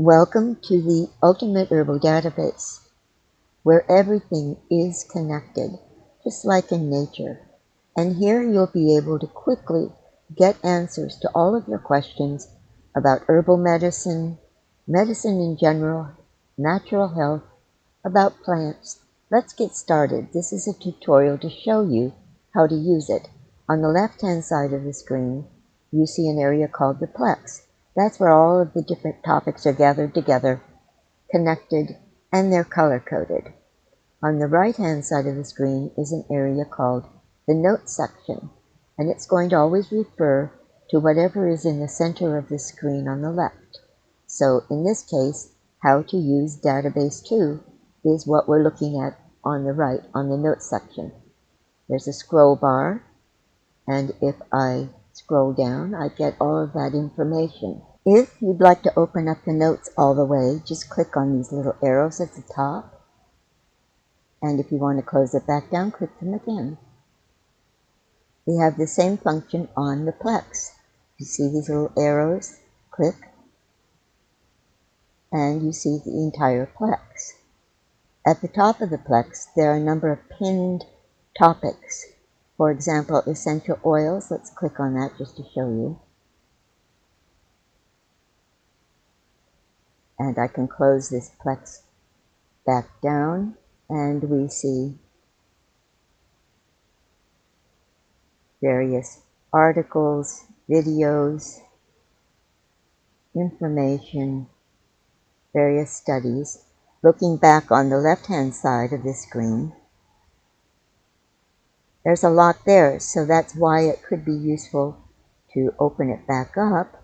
Welcome to the Ultimate Herbal Database, where everything is connected, just like in nature. And here you'll be able to quickly get answers to all of your questions about herbal medicine, medicine in general, natural health, about plants. Let's get started. This is a tutorial to show you how to use it. On the left-hand side of the screen, you see an area called the plex. That's where all of the different topics are gathered together, connected, and they're color-coded. On the right-hand side of the screen is an area called the Notes section, and it's going to always refer to whatever is in the center of the screen on the left. So in this case, how to use Database 2 is what we're looking at on the right, on the Notes section. There's a scroll bar, and if I scroll down, I get all of that information. If you'd like to open up the notes all the way, just click on these little arrows at the top. And if you want to close it back down, click them again. We have the same function on the plex. You see these little arrows, click, and you see the entire plex. At the top of the plex, there are a number of pinned topics. For example, essential oils. Let's click on that just to show you. And I can close this plex back down, and we see various articles, videos, information, various studies. Looking back on the left-hand side of this screen, there's a lot there, so that's why it could be useful to open it back up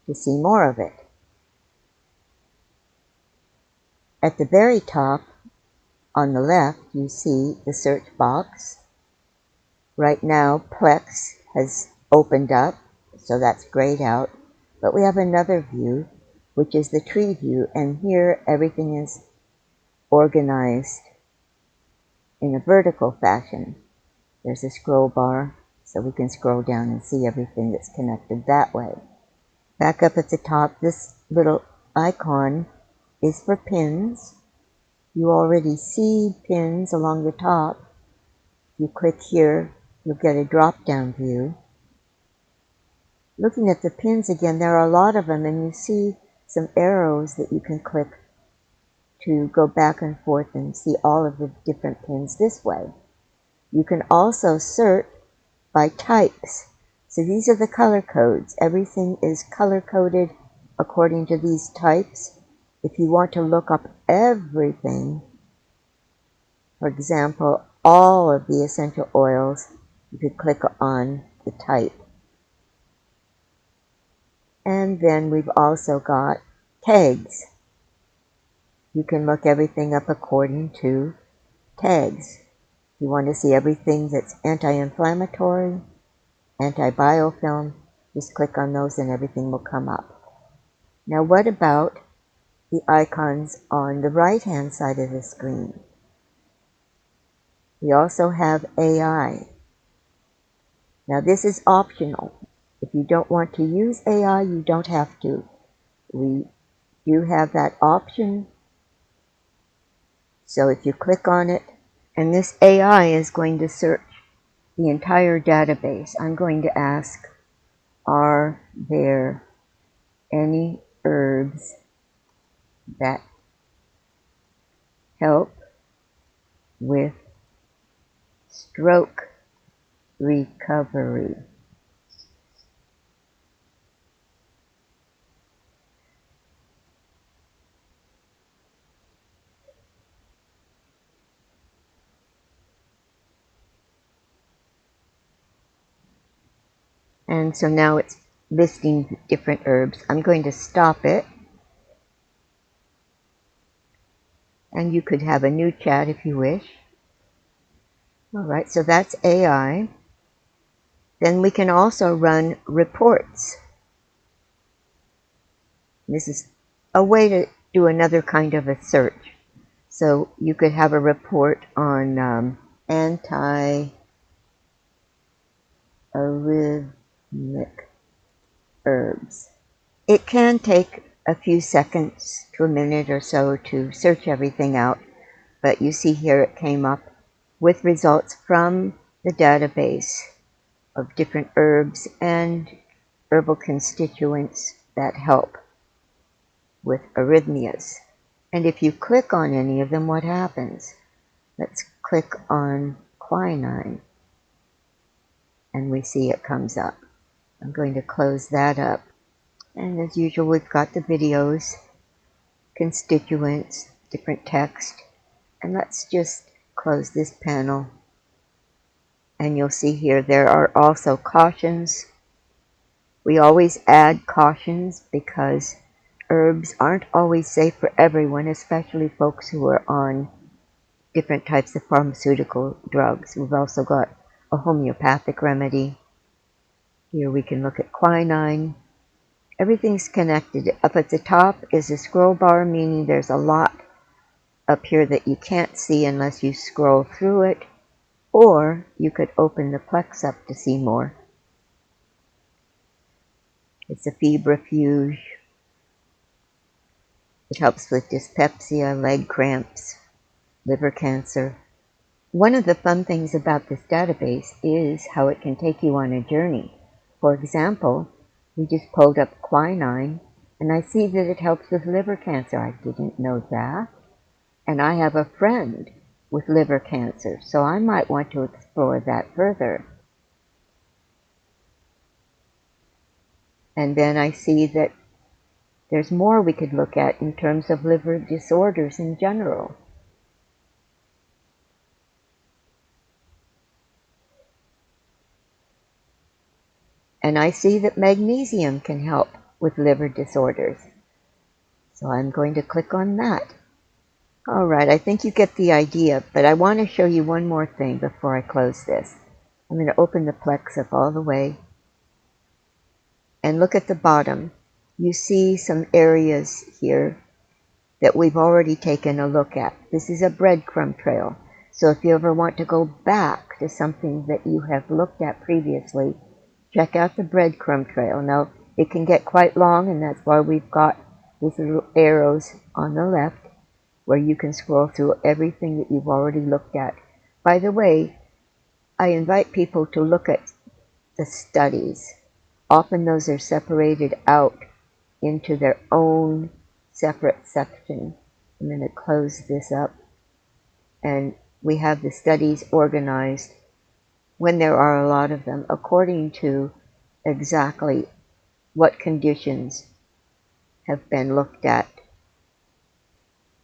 to see more of it. At the very top, on the left, you see the search box. Right now, Plex has opened up, so that's grayed out. But we have another view, which is the tree view, and here everything is organized in a vertical fashion. There's a scroll bar, so we can scroll down and see everything that's connected that way. Back up at the top, this little icon is for pins. You already see pins along the top. If you click here, you'll get a drop-down view. Looking at the pins again, there are a lot of them, and you see some arrows that you can click to go back and forth and see all of the different pins this way. You can also search by types. So these are the color codes. Everything is color-coded according to these types. If you want to look up everything, for example, all of the essential oils, you could click on the type. And then we've also got tags. You can look everything up according to tags. If you want to see everything that's anti-inflammatory, anti-biofilm, just click on those and everything will come up. Now what about the icons on the right-hand side of the screen? We also have AI. Now this is optional. If you don't want to use AI, you don't have to. We do have that option. So if you click on it, and this AI is going to search the entire database. I'm going to ask, are there any herbs that help with stroke recovery? And so now it's listing different herbs. I'm going to stop it. And you could have a new chat if you wish. All right, so that's AI. Then we can also run reports. This is a way to do another kind of a search. So you could have a report on anti-arrhythmic herbs. It can take a few seconds to a minute or so to search everything out, but you see here it came up with results from the database of different herbs and herbal constituents that help with arrhythmias. And if you click on any of them, what happens? Let's click on quinine, and we see it comes up. I'm going to close that up. And as usual, we've got the videos, constituents, different text. And let's just close this panel. And you'll see here there are also cautions. We always add cautions because herbs aren't always safe for everyone, especially folks who are on different types of pharmaceutical drugs. We've also got a homeopathic remedy. Here we can look at quinine. Everything's connected. Up at the top is a scroll bar, meaning there's a lot up here that you can't see unless you scroll through it, or you could open the Plex up to see more. It's a febrifuge. It helps with dyspepsia, leg cramps, liver cancer. One of the fun things about this database is how it can take you on a journey. For example, we just pulled up quinine, and I see that it helps with liver cancer. I didn't know that. And I have a friend with liver cancer, so I might want to explore that further. And then I see that there's more we could look at in terms of liver disorders in general. And I see that magnesium can help with liver disorders. So I'm going to click on that. All right, I think you get the idea, but I want to show you one more thing before I close this. I'm going to open the Plex up all the way and look at the bottom. You see some areas here that we've already taken a look at. This is a breadcrumb trail. So if you ever want to go back to something that you have looked at previously, check out the breadcrumb trail. Now, it can get quite long, and that's why we've got these little arrows on the left where you can scroll through everything that you've already looked at. By the way, I invite people to look at the studies. Often those are separated out into their own separate section. I'm going to close this up, and we have the studies organized when there are a lot of them according to exactly what conditions have been looked at.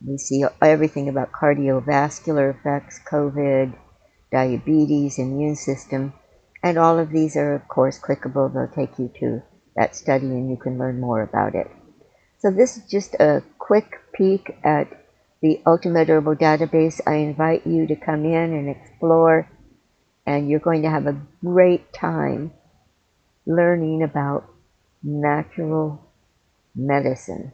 We see everything about cardiovascular effects, COVID, diabetes, immune system, and all of these are, of course, clickable. They'll take you to that study and you can learn more about it. So this is just a quick peek at the Ultimate Herbal Database. I invite you to come in and explore, and you're going to have a great time learning about natural medicine.